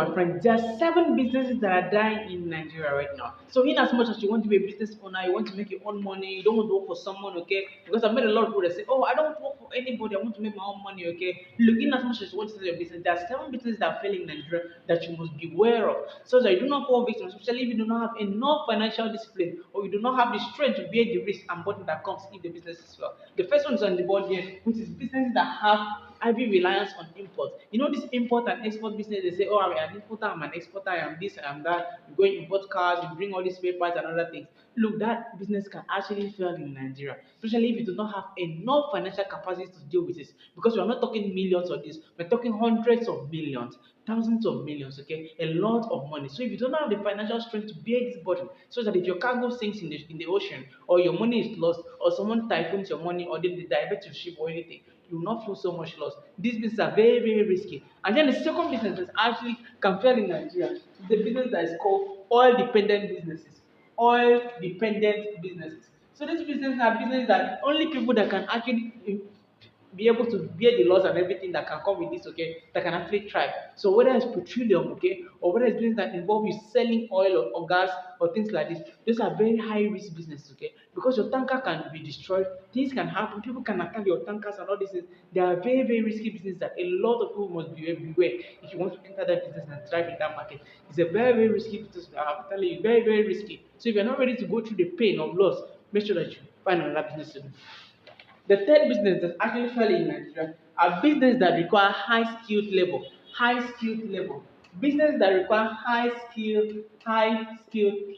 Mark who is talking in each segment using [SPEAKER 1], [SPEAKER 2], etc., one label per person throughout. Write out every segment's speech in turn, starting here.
[SPEAKER 1] my friend, there are 7 businesses that are dying in Nigeria right now. So, in as much as you want to be a business owner, you want to make your own money, you don't want to work for someone, okay? Because I've met a lot of people that say, "Oh, I don't want to work for anybody. I want to make my own money, okay?" Look, in as much as you want to start your business, there are 7 businesses that are failing in Nigeria that you must be aware of, so that you do not fall victim, especially if you do not have enough financial discipline or you do not have the strength to bear the risk and burden that comes if the business is well. The first one is on the board here, which is businesses that have heavy reliance on import. You know this import and export business, they say, "Oh, I'm an importer, I'm an exporter, I'm this, I'm that." You go and import cars, you bring all these papers and other things. Look, that business can actually fail in Nigeria, especially if you do not have enough financial capacity to deal with it. Because we're not talking millions of this, we're talking hundreds of millions, thousands of millions, okay? A lot of money. So if you don't have the financial strength to bear this burden, so that if your cargo sinks in the ocean, or your money is lost, or someone typhoons your money, or they divert your ship or anything, you will not feel so much loss. These businesses are very, very risky. And then the second business that actually can fail in Nigeria is the business that is called oil dependent businesses. Oil dependent businesses. So these businesses are businesses that only people that can actually be able to bear the loss and everything that can come with this, okay, that can actually thrive. So whether it's petroleum, okay, or whether it's business that involve you selling oil or gas or things like this, those are very high risk businesses, okay, because your tanker can be destroyed, things can happen, people can attack your tankers and all these things. They are very, very risky business that a lot of people must be beware if you want to enter that business and thrive in that market. It's a very, very risky business. I'm telling you, very, very risky. So if you're not ready to go through the pain of loss, make sure that you find another business to do. The third business that actually fell in Nigeria are business that require high skilled labor. High skilled labor. Business that require high skilled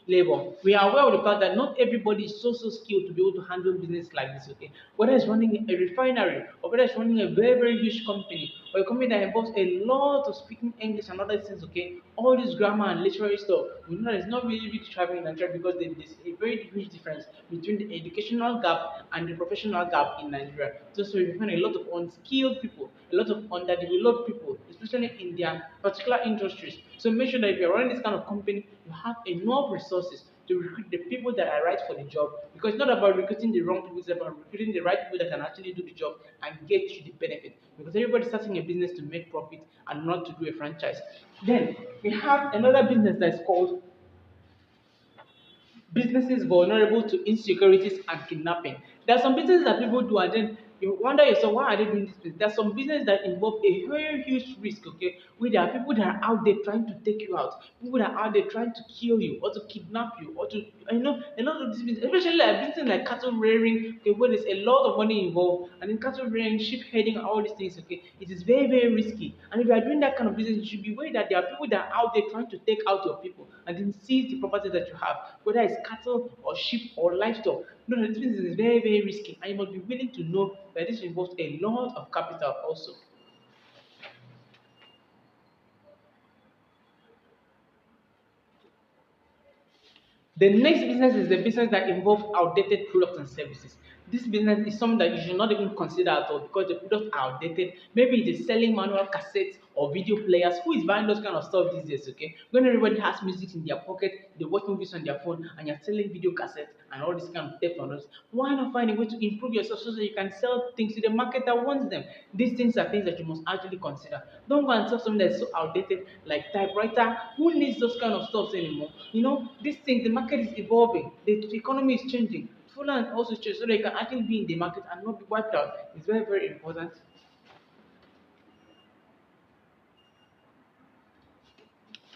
[SPEAKER 1] labor. We are aware of the fact that not everybody is so skilled to be able to handle business like this. Okay, whether it's running a refinery or whether it's running a very, very huge company or a company that involves a lot of speaking English and other things. Okay, all this grammar and literary stuff, we know that it's not really traveling in Nigeria because there's a very huge difference between the educational gap and the professional gap in Nigeria. So you find a lot of unskilled people, a lot of underdeveloped people, especially in their particular industries. So make sure that if you're running this kind of company, you have enough resources to recruit the people that are right for the job. Because it's not about recruiting the wrong people, it's about recruiting the right people that can actually do the job and get you the benefit. Because everybody's starting a business to make profit and not to do a franchise. Then we have another business that's called businesses vulnerable to insecurities and kidnapping. There are some businesses that people do, and then you wonder yourself, why are they doing this business? There are some businesses that involve a very huge risk, okay? Where there are people that are out there trying to take you out, people that are out there trying to kill you or to kidnap you or to, a lot of these businesses, especially like business like cattle rearing, okay, where there's a lot of money involved, and in cattle rearing, sheep herding, and all these things, okay, it is very, very risky. And if you are doing that kind of business, you should be aware that there are people that are out there trying to take out your people and then seize the property that you have, whether it's cattle or sheep or livestock. No, no, this business is very, very risky, and you must be willing to know that this involves a lot of capital also. The next business is the business that involves outdated products and services. This business is something that you should not even consider at all because the products are outdated. Maybe it is selling manual cassettes or video players. Who is buying those kind of stuff these days? Okay, when everybody has music in their pocket, they watch movies on their phone, and you're selling video cassettes and all this kind of technology. Why not find a way to improve yourself so that you can sell things to the market that wants them? These things are things that you must actually consider. Don't go and sell something that's so outdated like typewriter. Who needs those kind of stuff anymore? These things, the market is evolving, the economy is changing. Full and also change so they can actually be in the market and not be wiped out. It's very, very important.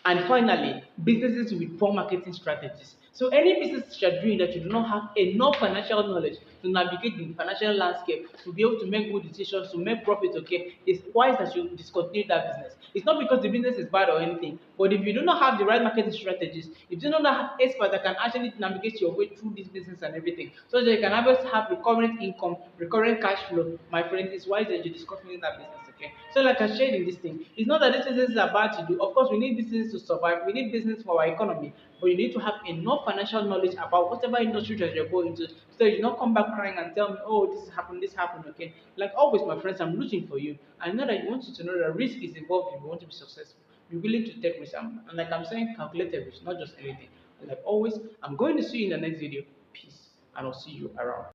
[SPEAKER 1] And finally, businesses with poor marketing strategies. So any business you're doing that you do not have enough financial knowledge to navigate the financial landscape, to be able to make good decisions, to make profit, okay, it's wise that you discontinue that business. It's not because the business is bad or anything, but if you do not have the right marketing strategies, if you do not have experts that can actually navigate your way through this business and everything, so that you can always have recurrent income, recurrent cash flow, my friend, it's wise that you discontinue that business. Okay. So like I shared in this thing, it's not that these businesses are bad to do. Of course, we need business to survive. We need business for our economy, but you need to have enough financial knowledge about whatever industry that you're going to, so you not come back crying and tell me, "Oh, this happened." Okay. Like always, my friends, I'm rooting for you. I know that you want you to know that risk is involved if you want to be successful. Be willing to take risks, and like I'm saying, calculated risk, not just anything. And like always, I'm going to see you in the next video. Peace, and I'll see you around.